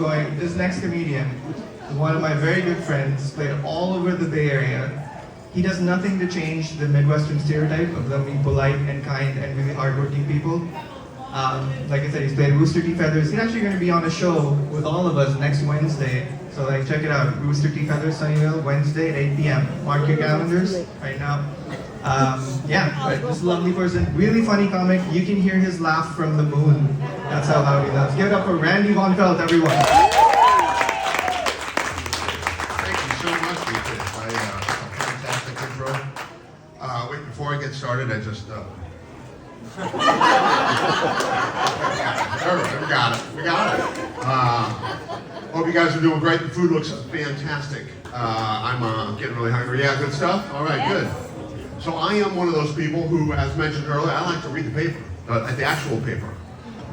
Going, this next comedian is one of my very good friends, played all over the Bay Area. He does nothing to change the Midwestern stereotype of them being polite and kind and really hardworking people. Like I said, he's played Rooster T. Feathers. He's actually going to be on a show with all of us next Wednesday. So check it out, Rooster T. Feathers, Sunnyvale, Wednesday at 8 p.m. Mark your calendars right now. But just a lovely person, really funny comic. You can hear his laugh from the moon. That's how loud he laughs. Give it up for Randy Von Pelt, everyone. Thank you so much, Richard. Fantastic intro. Wait, before I get started, I just... We got it. Hope you guys are doing great. The food looks fantastic. I'm getting really hungry. Yeah, good stuff? All right, good. So I am one of those people who, as mentioned earlier, I like to read the paper, the actual paper.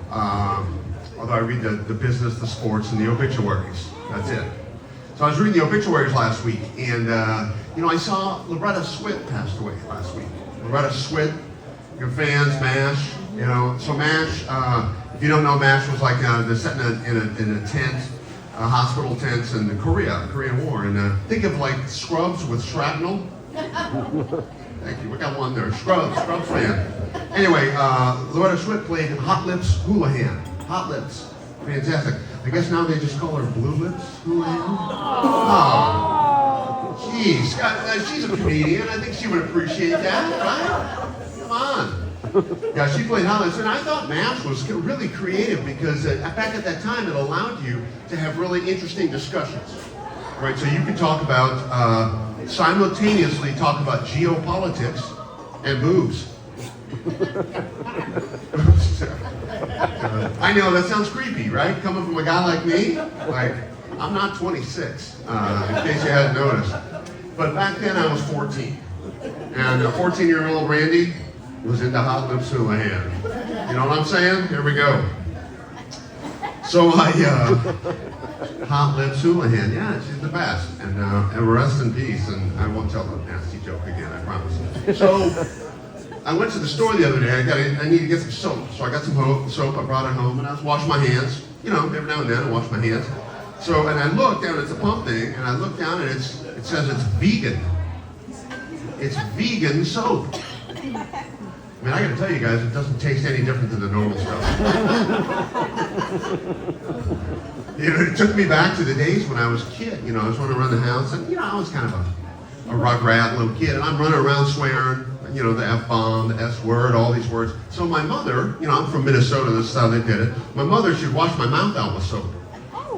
Although I read the business, the sports, and the obituaries. That's it. So I was reading the obituaries last week, and I saw Loretta Swit passed away last week. Loretta Swit, your fans, MASH. So MASH. If you don't know, MASH was like they're set in a tent, hospital tents in the Korean War, and think of like Scrubs with shrapnel. Thank you. We got one there. Scrubs fan. Anyway, Loretta Swit played Hot Lips Houlihan. Hot Lips. Fantastic. I guess now they just call her Blue Lips Houlihan. Oh, jeez. She's a comedian. I think she would appreciate that, right? Come on. Yeah, she played Hot Lips. And I thought MASH was really creative because back at that time it allowed you to have really interesting discussions. Right? So you could talk about, simultaneously talk about geopolitics and boobs. I know, that sounds creepy, right? Coming from a guy like me, I'm not 26, in case you hadn't noticed. But back then I was 14. And 14-year-old Randy was into Hot Lips Houlihan. You know what I'm saying? Here we go. So Hot Lips Houlihan, yeah, she's the best. And rest in peace, and I won't tell the nasty joke again, I promise. So, I went to the store the other day. I need to get some soap. So I got some soap, I brought it home, and I was washing my hands. Every now and then I wash my hands. So, and I looked down, it's a pump thing, and I looked down and it says it's vegan. It's vegan soap. I mean, I gotta tell you guys, it doesn't taste any different than the normal stuff. It took me back to the days when I was a kid. I was running around the house, and I was kind of a rugrat little kid, and I'm running around swearing, the F-bomb, the S-word, all these words. So my mother, I'm from Minnesota, this is how they did it. My mother, she'd wash my mouth out with soap,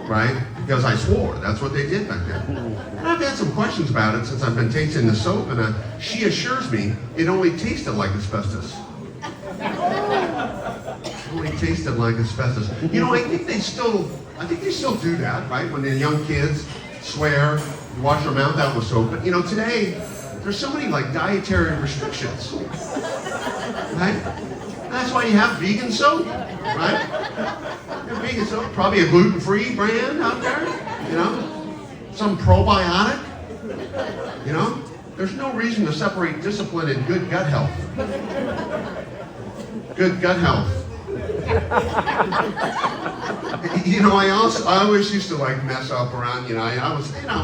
right? Because I swore. That's what they did back then. And I've had some questions about it since I've been tasting the soap, and she assures me it only tasted like asbestos. It only tasted like asbestos. I think they still do that, right? When they're young kids, swear, you wash your mouth out with soap. But today, there's so many dietary restrictions, right? That's why you have vegan soap, right? Vegan soap, probably a gluten-free brand out there, some probiotic, There's no reason to separate discipline and good gut health. Good gut health. I always used to mess up around, I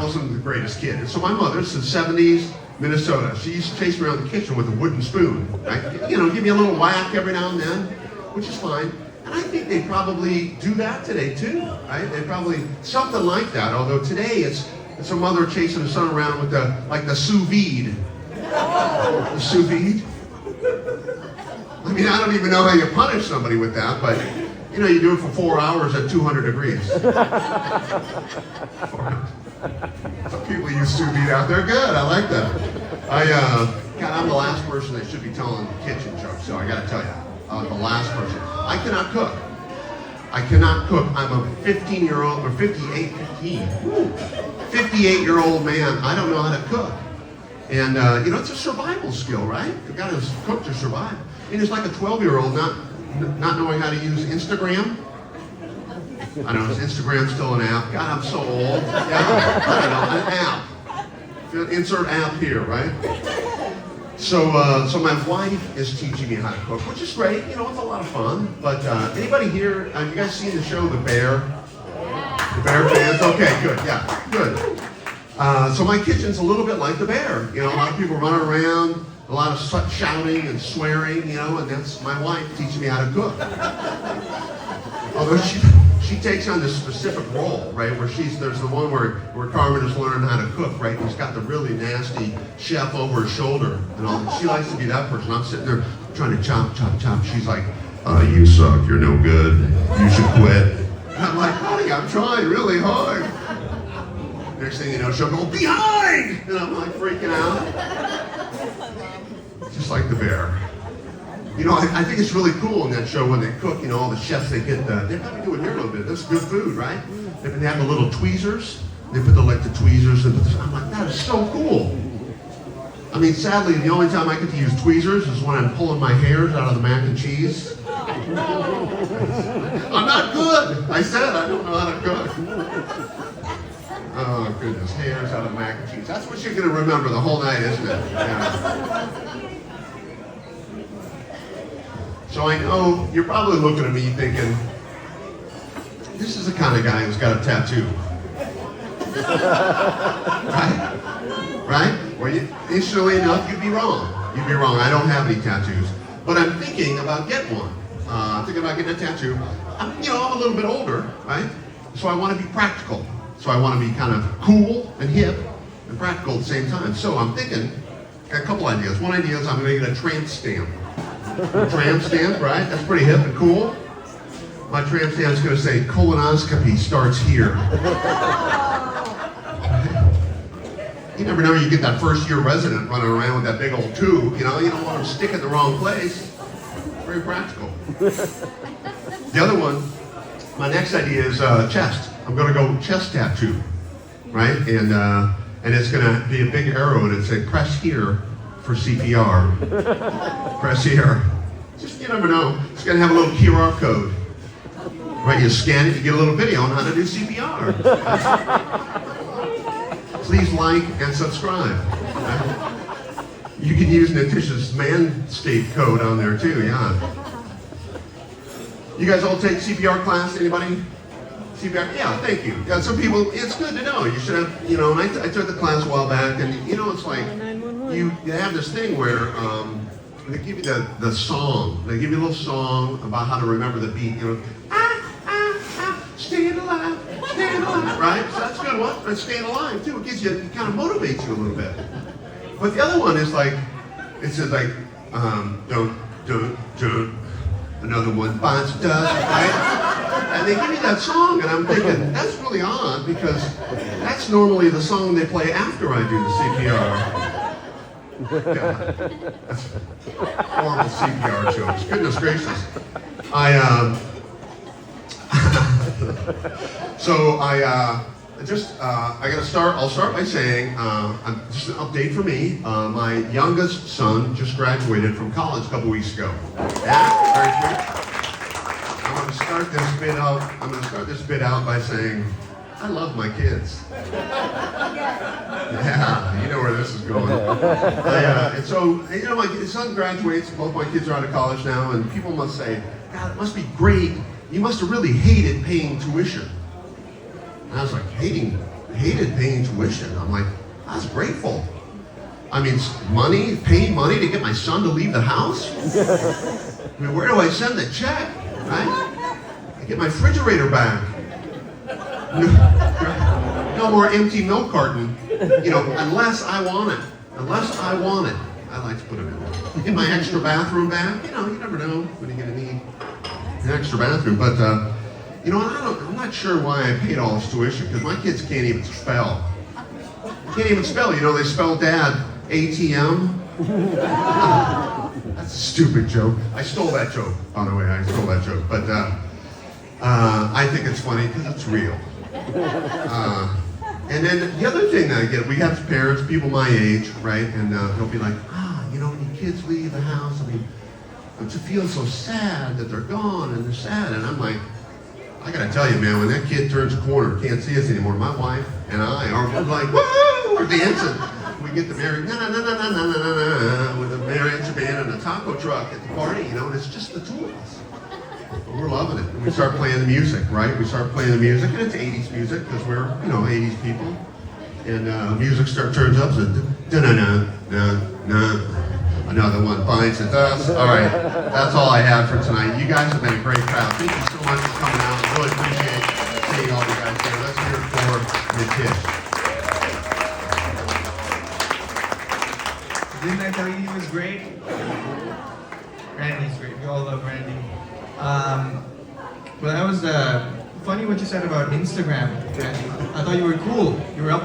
wasn't the greatest kid. And so my mother's in the 70s, Minnesota. She used to chase me around the kitchen with a wooden spoon. Right? Give me a little whack every now and then, which is fine. And I think they probably do that today too, right? They probably, something like that. Although today it's a mother chasing her son around with the sous vide. The sous vide. I mean, I don't even know how you punish somebody with that, but you do it for 4 hours at 200 degrees. Some people use sous vide out there. Good, I like that. I'm the last person that should be telling kitchen jokes, so I gotta tell you, the last person. I cannot cook. I'm a 58-year-old man. I don't know how to cook. And, it's a survival skill, right? You've got to cook to survive. And it's like a 12-year-old not knowing how to use Instagram. I don't know, is Instagram still an app? God, I'm so old. Yeah, I don't know, an app. Insert app here, right? So my wife is teaching me how to cook, which is great. It's a lot of fun. But anybody here, have you guys seen the show The Bear? The bear fans? Okay, good, yeah, good. So my kitchen's a little bit like the bear. You know, a lot of people running around, a lot of shouting and swearing, you know, and that's my wife teaching me how to cook. Although she takes on this specific role, right, where there's the one where Carmen is learning how to cook, right? He's got the really nasty chef over his shoulder and all. She likes to be that person. I'm sitting there trying to chop. She's like, you suck, you're no good, you should quit. And I'm like, honey, I'm trying really hard. Next thing you know, she'll go, behind! And I'm like freaking out. Just like the bear. You know, I think it's really cool in that show when they cook, you know, all the chefs, they probably do it here a little bit. That's good food, right? They have the little tweezers. They put the tweezers and I'm like, that is so cool. I mean, sadly, the only time I get to use tweezers is when I'm pulling my hairs out of the mac and cheese. I'm not good. I said I don't know how to cook. Oh, goodness, hairs out of mac and cheese. That's what you're going to remember the whole night, isn't it? Yeah. So I know you're probably looking at me thinking, this is the kind of guy who's got a tattoo. Right? Right? Well, instantly enough, you'd be wrong. You'd be wrong. I don't have any tattoos. But I'm thinking about getting one. Thinking about getting a tattoo. I'm a little bit older, right? So I want to be practical. So I want to be kind of cool and hip and practical at the same time. So I'm thinking, got a couple ideas. One idea is I'm going to get a tramp stamp. A tramp stamp, right? That's pretty hip and cool. My tramp stamp is going to say, colonoscopy starts here. You never know, you get that first year resident running around with that big old tube, you don't want them to stick in the wrong place. Very practical. The other one, my next idea is chest. I'm going to go chest tattoo, right? And it's going to be a big arrow and it'll say, press here for CPR. Press here. Just, you never know. It's going to have a little QR code. Right, you scan it, you get a little video on how to do CPR. Please like and subscribe. You can use Natish's Manscaped code on there too, yeah. You guys all take CPR class, anybody? CPR, yeah, thank you. Yeah, some people, it's good to know. You should have, and I took the class a while back, and it's like, you have this thing where they give you the song. They give you a little song about how to remember the beat, staying alive, right? So that's a good one. But staying alive too. It kind of motivates you a little bit. But the other one is like, it says like, don't, another one bites dust, right? And they give me that song, and I'm thinking, that's really odd, because that's normally the song they play after I do the CPR. Yeah, that's horrible CPR jokes. Goodness gracious. I'll start by saying, just an update for me. My youngest son just graduated from college a couple weeks ago. Yeah, very good. I'm going to start this bit out by saying, I love my kids. Yeah, you know where this is going. And so, my son graduates, both my kids are out of college now, and people must say, God, it must be great. You must have really hated paying tuition. And I was like, hated paying tuition? I'm like, I was grateful. I mean, paying money to get my son to leave the house? I mean, where do I send the check, right? I get my refrigerator back. No more empty milk carton, unless I want it. Unless I want it. I like to put them in my extra bathroom bag. You never know when you're going to need an extra bathroom. But, I'm not sure why I paid all this tuition, because my kids can't even spell. They spell dad ATM. That's a stupid joke. I stole that joke, by the way. But I think it's funny because it's real. And then the other thing that I get, we have parents, people my age, right? And they'll be like, when your kids leave the house, don't you feel so sad that they're gone and they're sad? And I'm like, I gotta tell you, man, when that kid turns a corner, can't see us anymore, my wife and I are like, woo! We're dancing. We get the marriage, with the marriage band and a taco truck at the party, and it's just the two of us. We're loving it. And we start playing the music, right? We start playing the music, and it's 80s music because we're, 80s people. And music turns up, so da-na-na-na-na. Another one binds the dust. All right, that's all I have for tonight. You guys have been a great crowd. Thank you so much for coming out. Really appreciate seeing all you guys here. Let's hear it for Nitish. Didn't I tell you he was great? Randy's great. We all love Randy. But that was funny what you said about Instagram, Randy. I thought you were cool. You were up with